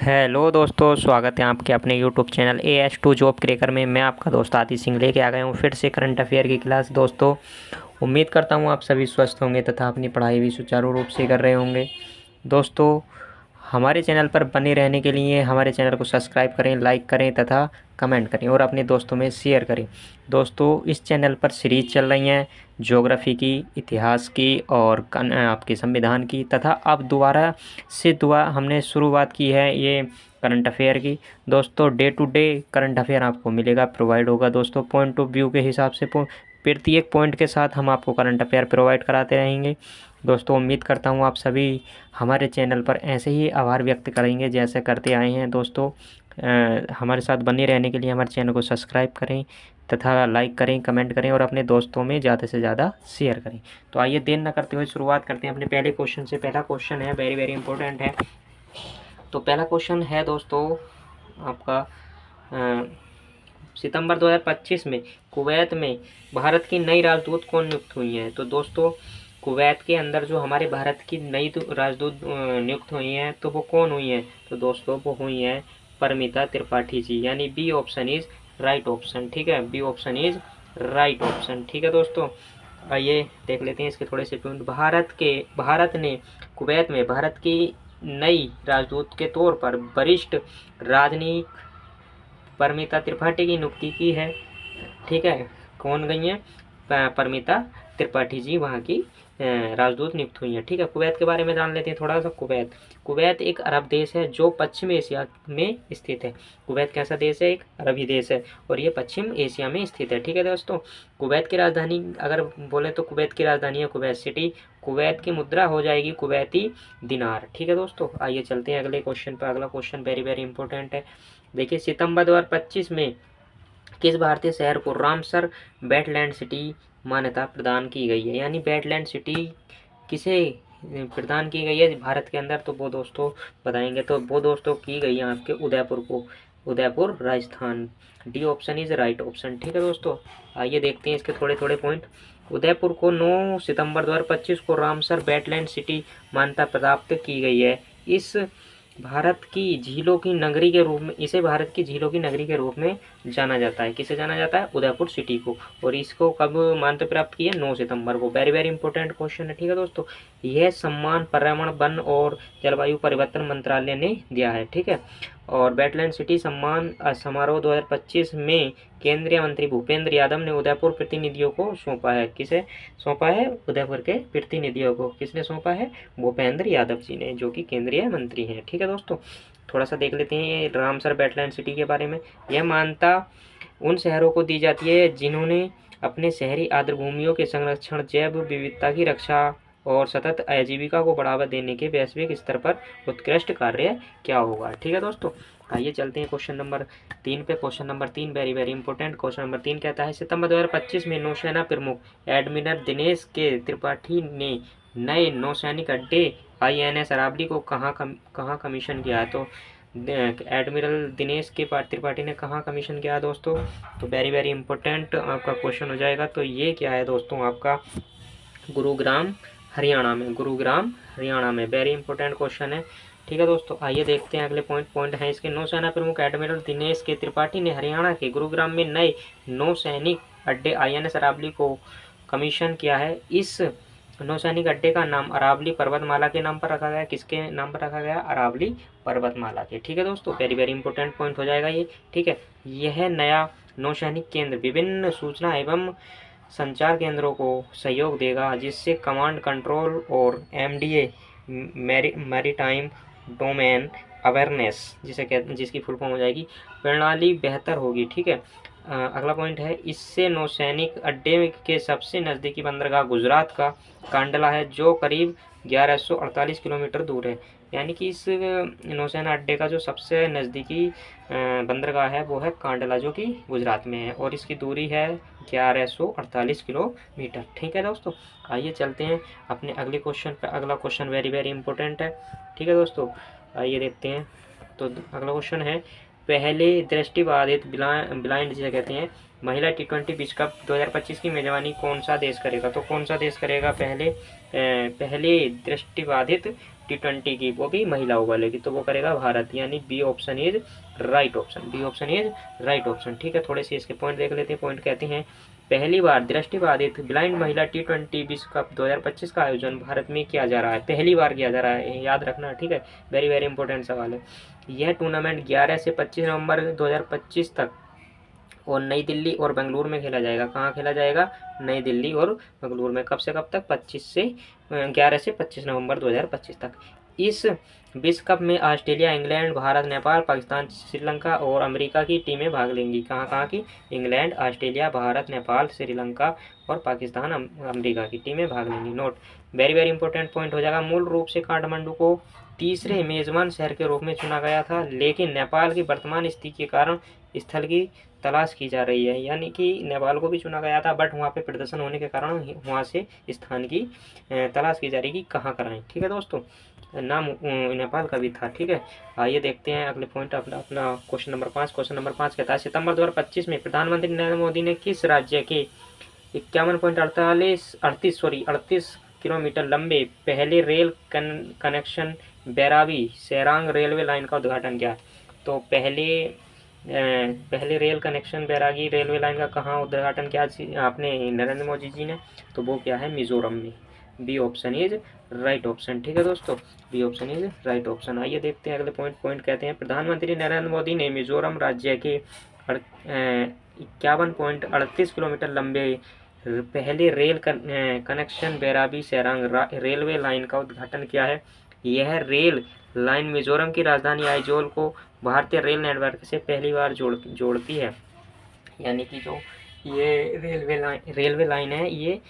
Hello दोस्तों, स्वागत है आपके अपने YouTube channel AS2 job cracker में। मैं आपका दोस्त आतिश सिंह लेके आ गया हूँ फिर से करंट अफेयर की क्लास। दोस्तों, उम्मीद करता हूँ आप सभी स्वस्थ होंगे तथा अपनी पढ़ाई भी सुचारू रूप से कर रहे होंगे। दोस्तों, हमारे चैनल पर बने रहने के लिए हमारे चैनल को सब्सक्राइब करें, लाइक करें तथा कमेंट करें और अपने दोस्तों में शेयर करें। दोस्तों, इस चैनल पर सीरीज चल रही हैं ज्योग्राफी की, इतिहास की और आपके संविधान की, तथा अब दोबारा से हमने शुरुआत की है ये करंट अफेयर की। दोस्तों, day to day current affair आपको मिलेगा, प्रोवाइड होगा। दोस्तों, पॉइंट ऑफ व्यू के हिसाब से प्रत्येक पॉइंट के साथ हम आपको करंट अफेयर प्रोवाइड कराते रहेंगे। दोस्तों, उम्मीद करता हूँ आप सभी हमारे चैनल पर ऐसे ही आभार व्यक्त करेंगे जैसे करते आए हैं। दोस्तों, हमारे साथ बने रहने के लिए हमारे चैनल को सब्सक्राइब करें तथा लाइक करें, कमेंट करें और अपने दोस्तों में ज़्यादा से ज़्यादा शेयर करें। तो आइए देर न करते हुए शुरुआत करते हैं अपने पहले क्वेश्चन से। पहला क्वेश्चन है, वेरी वेरी इंपॉर्टेंट है। तो पहला क्वेश्चन है दोस्तों आपका, सितंबर 2025 में कुवैत में भारत की नई राजदूत कौन नियुक्त हुई हैं? तो दोस्तों, कुवैत के अंदर जो हमारे भारत की नई राजदूत नियुक्त हुई हैं तो वो कौन हुई हैं? तो दोस्तों, वो हुई हैं परमिता त्रिपाठी जी, यानी B option is right option. ठीक है, B option is right option. ठीक है दोस्तों, आइए देख लेते हैं इसके थोड़े से पॉइंट। भारत ने कुवैत में भारत की नई राजदूत के तौर पर वरिष्ठ राजनयिक परमिता त्रिपाठी की नियुक्ति की है। ठीक है, कौन गई हैं? परमिता त्रिपाठी जी वहाँ की राजदूत नियुक्त हुई हैं। ठीक है, कुवैत के बारे में जान लेते हैं थोड़ा सा। कुवैत एक अरब देश है जो पश्चिम एशिया में स्थित है। कुवैत कैसा देश है? एक अरबी देश है और ये पश्चिम एशिया में स्थित है। ठीक है दोस्तों, कुवैत की राजधानी अगर बोले तो कुवैत की राजधानी है कुवैत सिटी। कुवैत की मुद्रा हो जाएगी कुवैती दिनार। ठीक है दोस्तों, आइए चलते हैं अगले क्वेश्चन पर। अगला क्वेश्चन वेरी वेरी इंपॉर्टेंट है। देखिए, सितंबर 2025 में किस भारतीय शहर को रामसर वेटलैंड सिटी मान्यता प्रदान की गई है? यानी वेटलैंड सिटी किसे प्रदान की गई है भारत के अंदर? तो वो दोस्तों बताएंगे। तो वो दोस्तों की गई है आपके उदयपुर को, Udaipur Rajasthan. D option is right option. ठीक है दोस्तों, आइए देखते हैं इसके थोड़े थोड़े पॉइंट। उदयपुर को 9 सितंबर 2025 को रामसर वेटलैंड सिटी मान्यता प्राप्त की गई है। इस भारत की झीलों की नगरी के रूप में, इसे भारत की झीलों की नगरी के रूप में जाना जाता है। किसे जाना जाता है? उदयपुर सिटी को। और इसको कब मान्यता प्राप्त की है? 9 सितंबर को। वेरी वेरी इंपॉर्टेंट क्वेश्चन है। ठीक है दोस्तों, यह सम्मान पर्यावरण, वन और जलवायु परिवर्तन मंत्रालय ने दिया है। ठीक है, और वेटलैंड सिटी सम्मान समारोह 2025 में केंद्रीय मंत्री भूपेंद्र यादव ने उदयपुर प्रतिनिधियों को सौंपा है। किसे सौंपा है? उदयपुर के प्रतिनिधियों को किसने सौंपा है? भूपेंद्र यादव जी ने, जो कि केंद्रीय मंत्री हैं। ठीक है दोस्तों, थोड़ा सा देख लेते हैं रामसर वेटलैंड सिटी के बारे में। यह मान्यता उन शहरों को दी जाती है जिन्होंने अपने शहरी आर्द्रभूमियों के संरक्षण, जैव विविधता की रक्षा और सतत आजीविका को बढ़ावा देने के वैश्विक स्तर पर उत्कृष्ट कार्य क्या होगा? ठीक है दोस्तों, आइए चलते हैं क्वेश्चन नंबर 3 पे। Question number 3 very very important. Question number 3 कहता है, सितंबर 2025 में नौसेना प्रमुख एडमिरल दिनेश के त्रिपाठी ने नए नौसैनिक अड्डे INS अरावली को कहाँ कमीशन किया है? तो एडमिरल दिनेश के त्रिपाठी ने कहाँ कमीशन किया है दोस्तों? तो वेरी वेरी इंपॉर्टेंट आपका क्वेश्चन हो जाएगा। तो ये क्या है दोस्तों? आपका गुरुग्राम हरियाणा में, गुरुग्राम हरियाणा में। वेरी इंपॉर्टेंट क्वेश्चन है। ठीक है दोस्तों, आइए देखते हैं अगले पॉइंट है इसके। नौसेना प्रमुख एडमिरल दिनेश के त्रिपाठी ने हरियाणा के गुरुग्राम में नए नौसैनिक अड्डे INS अरावली को कमीशन किया है। इस नौसैनिक अड्डे का नाम अरावली पर्वतमाला के नाम पर रखा गया। किसके नाम पर रखा गया? अरावली पर्वतमाला के। ठीक है दोस्तों, वेरी वेरी इंपॉर्टेंट पॉइंट हो जाएगा ये। ठीक है, यह नया नौसैनिक केंद्र विभिन्न सूचना एवं संचार केंद्रों को सहयोग देगा, जिससे कमांड कंट्रोल और MDA मैरीटाइम डोमेन अवेयरनेस जिसकी फुल फॉर्म हो जाएगी प्रणाली बेहतर होगी। ठीक है, अगला पॉइंट है, इससे नौसैनिक अड्डे के सबसे नज़दीकी बंदरगाह गुजरात का कांडला है, जो करीब 1148 किलोमीटर दूर है। यानी कि इस नौसेना अड्डे का जो सबसे नज़दीकी बंदरगाह है वो है कांडला, जो कि गुजरात में है, और इसकी दूरी है 1148 किलोमीटर। ठीक है दोस्तों, आइए चलते हैं अपने अगले क्वेश्चन पर। अगला क्वेश्चन वेरी वेरी इंपॉर्टेंट है। ठीक है दोस्तों, आइए देखते हैं। तो अगला क्वेश्चन है, पहले दृष्टिबाधित ब्लाइंड जिसे कहते हैं महिला T20 विश्व कप 2025 की मेजबानी कौन सा देश करेगा? तो कौन सा देश करेगा? पहले दृष्टिबाधित T20 की, वो भी महिलाओं वाले की, तो वो करेगा भारत, यानी B option is right option, B option is right option. ठीक है, थोड़े से इसके पॉइंट देख लेते हैं। पॉइंट कहते हैं पहली बार दृष्टिबाधित ब्लाइंड महिला T20 विश्व कप 2025 का आयोजन भारत में किया जा रहा है, पहली बार किया जा रहा है, याद रखना। ठीक है, वेरी वेरी इंपॉर्टेंट सवाल है। यह टूर्नामेंट 11 से 25 नवंबर 2025 तक और नई दिल्ली और बेंगलुरु में खेला जाएगा। कहाँ खेला जाएगा? नई दिल्ली और बेंगलुरु में। कब से कब तक? 11 से 25 नवंबर 2025 तक। इस विश्व कप में ऑस्ट्रेलिया, इंग्लैंड, भारत, नेपाल, पाकिस्तान, श्रीलंका और अमेरिका की टीमें भाग लेंगी। कहाँ कहाँ की? इंग्लैंड, ऑस्ट्रेलिया, भारत, नेपाल, श्रीलंका और पाकिस्तान, अमेरिका की टीमें भाग लेंगी। Note, very very important point हो जाएगा। मूल रूप से काठमांडू को तीसरे मेजबान शहर के रूप में चुना गया था, लेकिन नेपाल की वर्तमान स्थिति के कारण स्थल की तलाश की जा रही है। यानी कि नेपाल को भी चुना गया था, बट वहाँ पे प्रदर्शन होने के कारण वहाँ से स्थान की तलाश की जा रही है कि कहाँ कराएं। ठीक है दोस्तों, नाम नेपाल का भी था। ठीक है, आइए देखते हैं अगले पॉइंट, अपना क्वेश्चन नंबर 5। क्वेश्चन नंबर 5 कहता है सितंबर 2025 में प्रधानमंत्री नरेंद्र मोदी ने किस राज्य के 51.38 किलोमीटर लंबे पहले rail connection Bairabi Sairang railway line का उद्घाटन किया? तो पहले रेल कनेक्शन बैरागी रेलवे लाइन का कहाँ उद्घाटन किया आपने नरेंद्र मोदी जी ने? तो वो क्या है? मिजोरम में। B option is right option. ठीक है दोस्तों, B option is right option. आइए देखते हैं अगले पॉइंट। पॉइंट कहते हैं प्रधानमंत्री नरेंद्र मोदी ने मिजोरम राज्य के 51.38 किलोमीटर लंबे पहले rail connection Bairabi Sairang railway line का उद्घाटन किया है। यह रेल लाइन मिजोरम की राजधानी आइजोल को भारतीय रेल नेटवर्क से पहली बार जोड़ती है। यानी कि जो ये रेलवे लाइन है, ये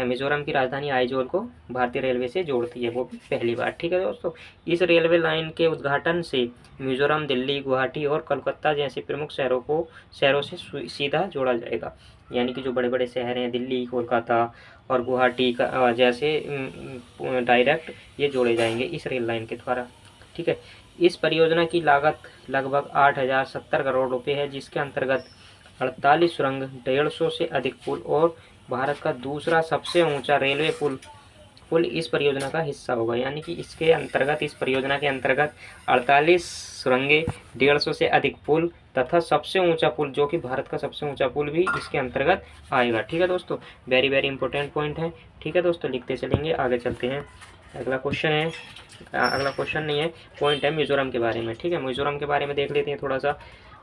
मिजोरम की राजधानी आइजोल को भारतीय रेलवे से जोड़ती है, वो भी पहली बार। ठीक है दोस्तों, इस रेलवे लाइन के उद्घाटन से मिजोरम, दिल्ली, गुवाहाटी और कोलकाता जैसे प्रमुख शहरों से सीधा जोड़ा जाएगा। यानी कि जो बड़े बड़े शहर हैं, दिल्ली, कोलकाता और गुवाहाटी का जैसे डायरेक्ट ये जोड़े जाएंगे इस रेल लाइन के द्वारा। ठीक है, इस परियोजना की लागत लगभग 8070 करोड़ रुपए है, जिसके अंतर्गत 48 सुरंग, 150 से अधिक पुल और भारत का दूसरा सबसे ऊंचा रेलवे पुल इस परियोजना का हिस्सा होगा। यानी कि इस परियोजना के अंतर्गत 48 सुरंगें, 150 से अधिक पुल तथा सबसे ऊंचा पुल, जो कि भारत का सबसे ऊंचा पुल, भी इसके अंतर्गत आएगा। ठीक है दोस्तों, वेरी वेरी इंपॉर्टेंट पॉइंट है। ठीक है दोस्तों, लिखते चलेंगे, आगे चलते हैं। अगला क्वेश्चन है, अगला क्वेश्चन नहीं है, पॉइंट है मिजोरम के बारे में। ठीक है, मिजोरम के बारे में देख लेते हैं थोड़ा सा।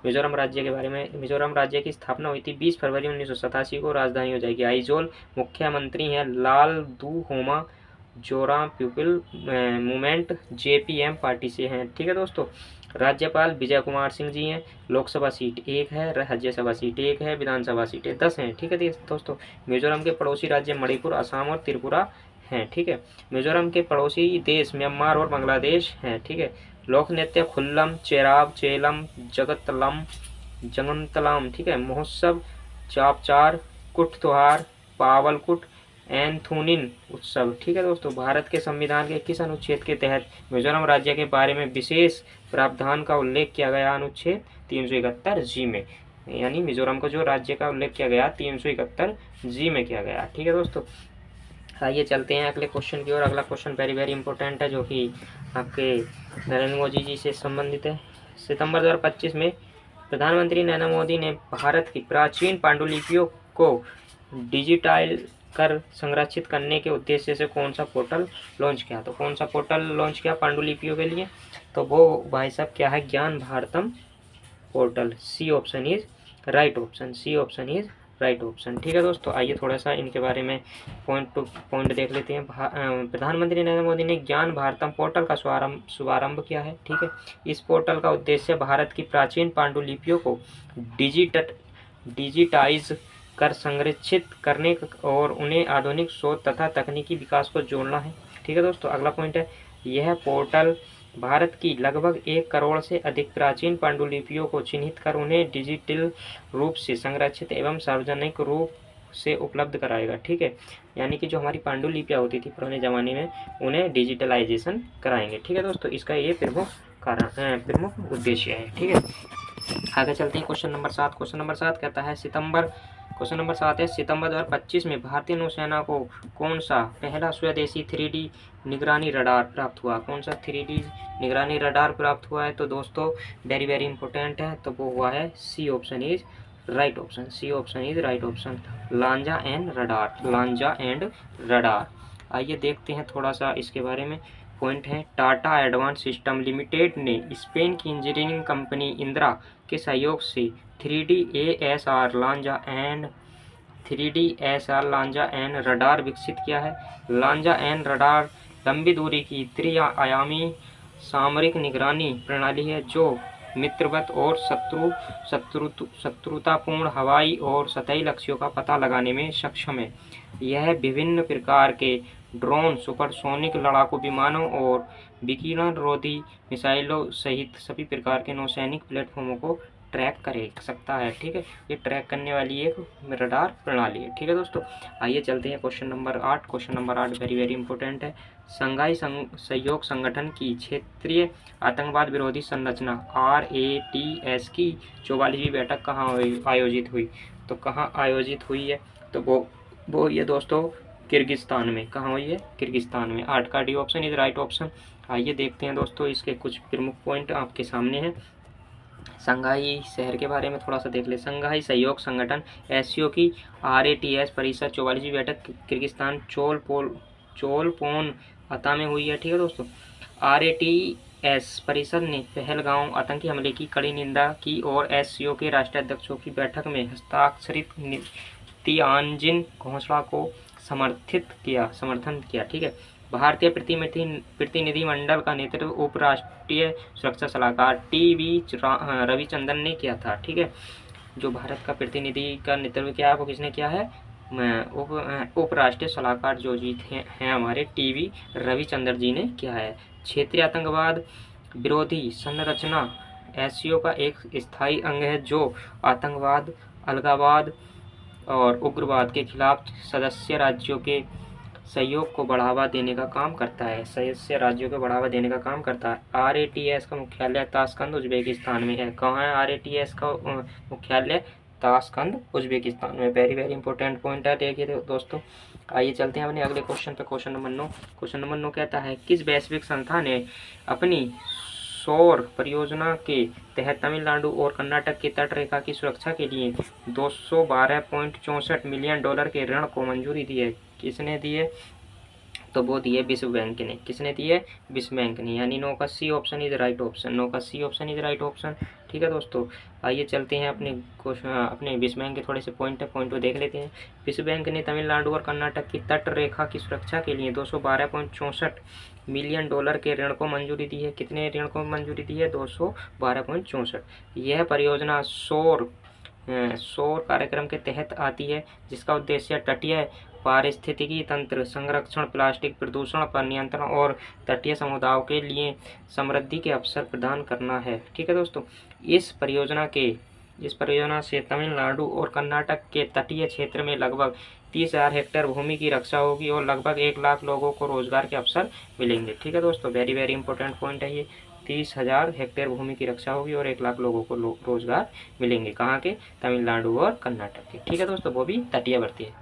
मिजोरम राज्य के बारे में, मिजोरम राज्य की स्थापना हुई थी 20 फरवरी 1987 को, राजधानी हो जाएगी आइजोल। मुख्यमंत्री हैं Lalduhoma Joram, people movement JPM party से हैं। ठीक है दोस्तों, राज्यपाल विजय कुमार सिंह जी हैं। लोकसभा सीट 1 है, राज्यसभा सीट 1 है, विधानसभा सीटें 10 हैं। ठीक है दोस्तों, मिजोरम के पड़ोसी राज्य मणिपुर, असम और त्रिपुरा हैं। ठीक है, मिजोरम के पड़ोसी देश म्यांमार और बांग्लादेश हैं। ठीक है, लोक नृत्य खुल्लम, चेराव, चेलम, जगंतलम। ठीक है, महोत्सव चापचार, कुट त्योहार, पावलकुट, एंथुनिन उत्सव। ठीक है दोस्तों, भारत के संविधान के किस अनुच्छेद के तहत मिजोरम राज्य के बारे में विशेष प्रावधान का उल्लेख किया गया? अनुच्छेद 371G में। यानी मिजोरम को जो राज्य का उल्लेख किया गया 371G में किया गया। ठीक है दोस्तों, आइए चलते हैं अगले क्वेश्चन की ओर। अगला क्वेश्चन वेरी वेरी इंपॉर्टेंट है, जो कि आपके नरेंद्र मोदी जी से संबंधित है। सितंबर 2025 में प्रधानमंत्री नरेंद्र मोदी ने भारत की प्राचीन पांडुलिपियों को डिजिटाइज कर संरक्षित करने के उद्देश्य से कौन सा पोर्टल लॉन्च किया? तो कौन सा पोर्टल लॉन्च किया पांडुलिपियों के लिए? तो वो भाई साहब क्या है? Gyan Bharatam portal. C option is right option, C option is right option. ठीक है दोस्तों, आइए थोड़ा सा इनके बारे में पॉइंट टू पॉइंट देख लेते हैं। प्रधानमंत्री नरेंद्र मोदी ने ज्ञान भारतम पोर्टल का शुभारंभ किया है। ठीक है, इस पोर्टल का उद्देश्य भारत की प्राचीन पांडुलिपियों को डिजिटाइज कर संरक्षित करने और उन्हें आधुनिक शोध तथा तकनीकी विकास को जोड़ना है। ठीक है दोस्तों, अगला पॉइंट है, यह पोर्टल भारत की लगभग 1 करोड़ से अधिक प्राचीन पांडुलिपियों को चिन्हित कर उन्हें डिजिटल रूप से संरक्षित एवं सार्वजनिक रूप से उपलब्ध कराएगा। ठीक है, यानी कि जो हमारी पांडुलिपियाँ होती थी पुराने ज़माने में, उन्हें डिजिटलाइजेशन कराएंगे। ठीक है दोस्तों, इसका ये प्रमुख उद्देश्य है। ठीक है, आगे चलते हैं क्वेश्चन नंबर 7। क्वेश्चन नंबर 7 कहता है सितंबर क्वेश्चन नंबर 7 है, सितंबर 2025 में भारतीय नौसेना को कौन सा पहला स्वदेशी 3D निगरानी रडार प्राप्त हुआ? कौन सा 3D निगरानी रडार प्राप्त हुआ है? तो दोस्तों वेरी वेरी इंपॉर्टेंट है, तो वो हुआ है C option is right option, C option is right option, Lanza and radar, Lanza and radar. आइए देखते हैं थोड़ा सा इसके बारे में। पॉइंट है, टाटा एडवांस सिस्टम लिमिटेड ने स्पेन की इंजीनियरिंग कंपनी इंद्रा के सहयोग से 3D ASR Lanja N radar विकसित किया है। लांजा एन रडार लंबी दूरी की त्रिआयामी सामरिक निगरानी प्रणाली है जो मित्रवत और शत्रुतापूर्ण हवाई और सतही लक्ष्यों का पता लगाने में सक्षम है। यह विभिन्न प्रकार के ड्रोन, सुपरसोनिक लड़ाकू विमानों और विकिरणरोधी मिसाइलों सहित सभी प्रकार के नौसैनिक प्लेटफॉर्मों को ट्रैक कर सकता है। ठीक है, ये ट्रैक करने वाली एक रडार प्रणाली है। ठीक है दोस्तों, आइए चलते हैं question number 8। Question number 8 very very important है। शंघाई सहयोग संगठन की क्षेत्रीय आतंकवाद विरोधी संरचना RATS की 44वीं बैठक कहाँ आयोजित हुई? तो कहाँ आयोजित हुई है? तो वो ये दोस्तों किर्गिस्तान में। कहाँ हुई है? किर्गिस्तान में। 8 का D option is right option. आइए देखते हैं दोस्तों, इसके कुछ प्रमुख पॉइंट आपके सामने हैं। शंघाई शहर के बारे में थोड़ा सा देख ले। शंघाई सहयोग संगठन SCO की RATS परिषद 44वीं बैठक किर्गिस्तान चोलपोन अता में हुई है। ठीक है दोस्तों, RATS परिषद ने पहलगांव आतंकी हमले की कड़ी निंदा की और SCO के राष्ट्राध्यक्षों की बैठक में हस्ताक्षरित तियानजिन घोषणा को समर्थन किया। ठीक है, भारतीय प्रतिनिधि मंडल का नेतृत्व उपराष्ट्रीय सुरक्षा सलाहकार TB रविचंद्रन ने किया था। ठीक है, जो भारत का प्रतिनिधि का नेतृत्व किया है वो किसने किया है? उपराष्ट्रीय सलाहकार जो जी हैं हमारे TB रविचंद्रन जी ने किया है। क्षेत्रीय आतंकवाद विरोधी संरचना SCO का एक स्थायी अंग है जो आतंकवाद, अलगाववाद और उग्रवाद के खिलाफ सदस्य राज्यों के सहयोग को बढ़ावा देने का काम करता है। सदस्य राज्यों को बढ़ावा देने का काम करता है। RATS का मुख्यालय ताशकंद उज्बेकिस्तान में है। कहाँ है RATS का मुख्यालय? ताशकंद उज्बेकिस्तान में। वेरी वेरी इंपॉर्टेंट पॉइंट है। देखिए दोस्तों, आइए चलते हैं अपने अगले क्वेश्चन पे। Question number 9। क्वेश्चन नंबर 9 कहता है, किस वैश्विक संस्था ने अपनी सौर परियोजना के तहत तमिलनाडु और कर्नाटक की तट रेखा की सुरक्षा के लिए $212.64 मिलियन के ऋण को मंजूरी दी है? किसने दी है? तो वो दिए विश्व बैंक ने। किसने दिए? विश्व बैंक ने। यानी 9 का C option is right option, 9 का C option is right option. ठीक है दोस्तों, आइए चलते हैं अपने विश्व बैंक के थोड़े से पॉइंट को देख लेते हैं। विश्व बैंक ने तमिलनाडु और कर्नाटक की तट रेखा की सुरक्षा के लिए $212.64 मिलियन के ऋण को मंजूरी दी है। कितने ऋण को मंजूरी दी है? 212.64। यह परियोजना सौर कार्यक्रम के तहत आती है, जिसका उद्देश्य तटीय पारिस्थितिकी तंत्र संरक्षण, प्लास्टिक प्रदूषण पर नियंत्रण और तटीय समुदायों के लिए समृद्धि के अवसर प्रदान करना है। ठीक है दोस्तों, इस परियोजना से तमिलनाडु और कर्नाटक के तटीय क्षेत्र में लगभग 30,000 हेक्टेयर भूमि की रक्षा होगी और लगभग 1 लाख लोगों को रोजगार के अवसर मिलेंगे। ठीक है दोस्तों, वेरी वेरी इंपॉर्टेंट पॉइंट है ये। 30,000 हेक्टेयर भूमि की रक्षा होगी और 1 लाख लोगों को रोजगार मिलेंगे। कहाँ के? तमिलनाडु और कर्नाटक के। ठीक है दोस्तों, वो भी तटीयवर्ती है।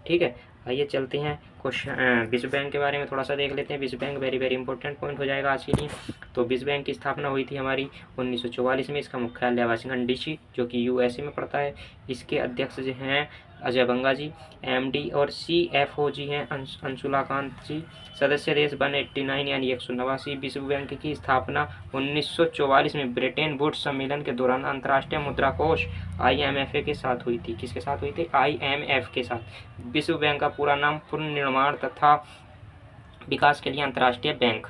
ठीक है, आइए चलते हैं क्वेश्चन विश्व बैंक के बारे में थोड़ा सा देख लेते हैं। विश्व bank very very important point हो जाएगा आज के लिए। तो विश्व बैंक की स्थापना हुई थी हमारी 1944 में। इसका मुख्यालय वाशिंगटन DC जो कि USA में पड़ता है। इसके अध्यक्ष जो हैं अजय बंगा जी, MD और CFO जी हैं अंशुलाकांत जी। सदस्य देश 189 यानी 189। विश्व बैंक की स्थापना 1944 में ब्रिटेन वुड्स सम्मेलन के दौरान अंतर्राष्ट्रीय मुद्रा कोष IMF के साथ हुई थी। किसके साथ हुई थी? IMF के साथ। विश्व बैंक का पूरा नाम पुनर्निर्माण तथा विकास के लिए अंतर्राष्ट्रीय bank.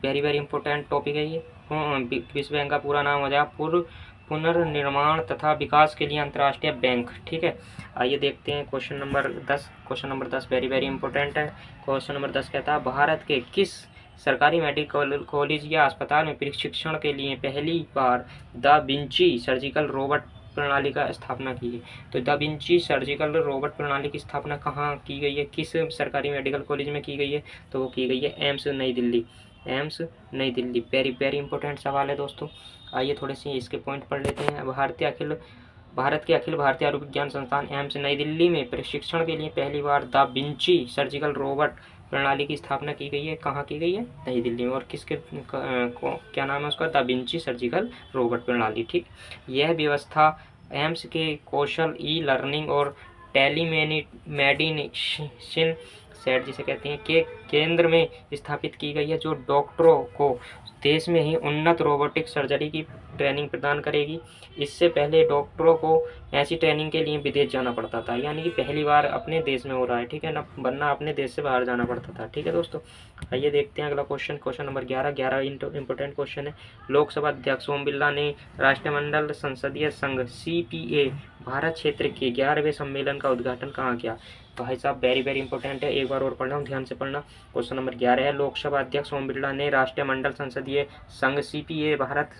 Very very important topic है ये। विश्व बैंक का पूरा नाम हो जाएगा पुनर्निर्माण तथा विकास के लिए अंतर्राष्ट्रीय बैंक। ठीक है, आइए देखते हैं question number 10। Question number 10 very very important है। क्वेश्चन नंबर 10 कहता है, भारत के किस सरकारी मेडिकल कॉलेज या अस्पताल में प्रशिक्षण के लिए पहली बार दा विंची सर्जिकल रोबोट प्रणाली का स्थापना की है? तो दा विंची सर्जिकल रोबोट प्रणाली की स्थापना कहाँ की गई है? किस सरकारी मेडिकल कॉलेज में की गई है? तो वो की गई है एम्स नई दिल्ली। एम्स नई दिल्ली। वेरी वेरी इंपॉर्टेंट सवाल है दोस्तों। आइए थोड़े से इसके पॉइंट पढ़ लेते हैं। भारत के अखिल भारतीय आयुर्विज्ञान संस्थान एम्स नई दिल्ली में प्रशिक्षण के लिए पहली बार दा विंची सर्जिकल रोबोट प्रणाली की स्थापना की गई है। कहाँ की गई है? नई दिल्ली में। और किसके क्या नाम है उसका? दा विंची सर्जिकल रोबोट प्रणाली। ठीक, यह व्यवस्था एम्स के कौशल ई लर्निंग और टेलीमेडिसिन सेट जिसे कहते हैं के केंद्र में स्थापित की गई है, जो डॉक्टरों को देश में ही उन्नत रोबोटिक सर्जरी की ट्रेनिंग प्रदान करेगी। इससे पहले डॉक्टरों को ऐसी ट्रेनिंग के लिए विदेश जाना पड़ता था, यानी कि पहली बार अपने देश में हो रहा है। ठीक है ना, वरना अपने देश से बाहर जाना पड़ता था। ठीक है दोस्तों, आइए देखते हैं अगला question. Question number 11 important question है। लोकसभा अध्यक्ष ओम बिरला ने राष्ट्रमंडल संसदीय संघ CPA भारत क्षेत्र के 11वें सम्मेलन का उद्घाटन कहाँ किया? तो भाई साहब वेरी वेरी इंपॉर्टेंट है, एक बार और पढ़ रहा हूँ, ध्यान से पढ़ना। क्वेश्चन नंबर 11 है, लोकसभा अध्यक्ष ओम बिरला ने राष्ट्रमंडल संसदीय संघ CPA भारत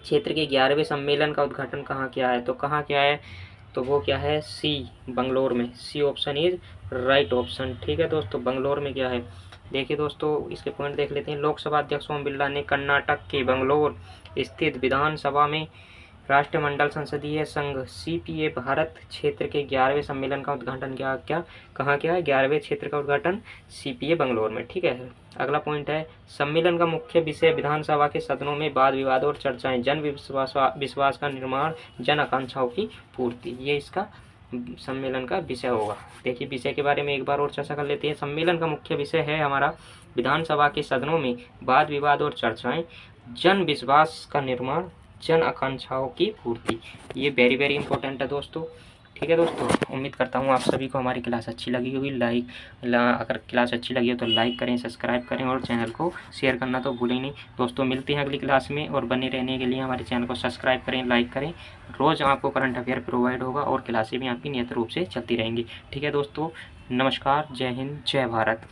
क्षेत्र के 11वें सम्मेलन का उद्घाटन कहाँ किया है? तो कहाँ किया है? तो वो क्या है? सी, बंगलोर में। C option is right option. ठीक है दोस्तों, बंगलोर में क्या है? देखिए दोस्तों, इसके पॉइंट देख लेते हैं। लोकसभा अध्यक्ष ओम बिरला ने कर्नाटक के बंगलोर स्थित विधानसभा में राष्ट्रमंडल संसदीय संघ CPA भारत क्षेत्र के 11वें सम्मेलन का उद्घाटन किया। क्या कहाँ किया है? 11वें क्षेत्र का उद्घाटन CPA बंगलोर में। ठीक है, अगला पॉइंट है, सम्मेलन का मुख्य विषय विधानसभा के सदनों में वाद विवाद और चर्चाएं, जन विश्वास का निर्माण, जन आकांक्षाओं की पूर्ति, ये इसका सम्मेलन का विषय होगा। देखिए विषय के बारे में एक बार और चर्चा कर लेते हैं। सम्मेलन का मुख्य विषय है हमारा विधानसभा के सदनों में वाद विवाद और चर्चाएं, जन विश्वास का निर्माण, जन आकांक्षाओं की पूर्ति। ये वेरी वेरी इंपॉर्टेंट है दोस्तों। ठीक है दोस्तों, उम्मीद करता हूँ आप सभी को हमारी क्लास अच्छी लगी होगी। अगर क्लास अच्छी लगी हो तो लाइक करें, सब्सक्राइब करें और चैनल को शेयर करना तो भूलें नहीं दोस्तों। मिलते हैं अगली क्लास में, और बने रहने के लिए हमारे चैनल को सब्सक्राइब करें, लाइक करें। रोज़ आपको करंट अफेयर प्रोवाइड होगा और क्लासें भी आपकी नियमित रूप से चलती रहेंगी। ठीक है दोस्तों, नमस्कार, जय हिंद, जय भारत।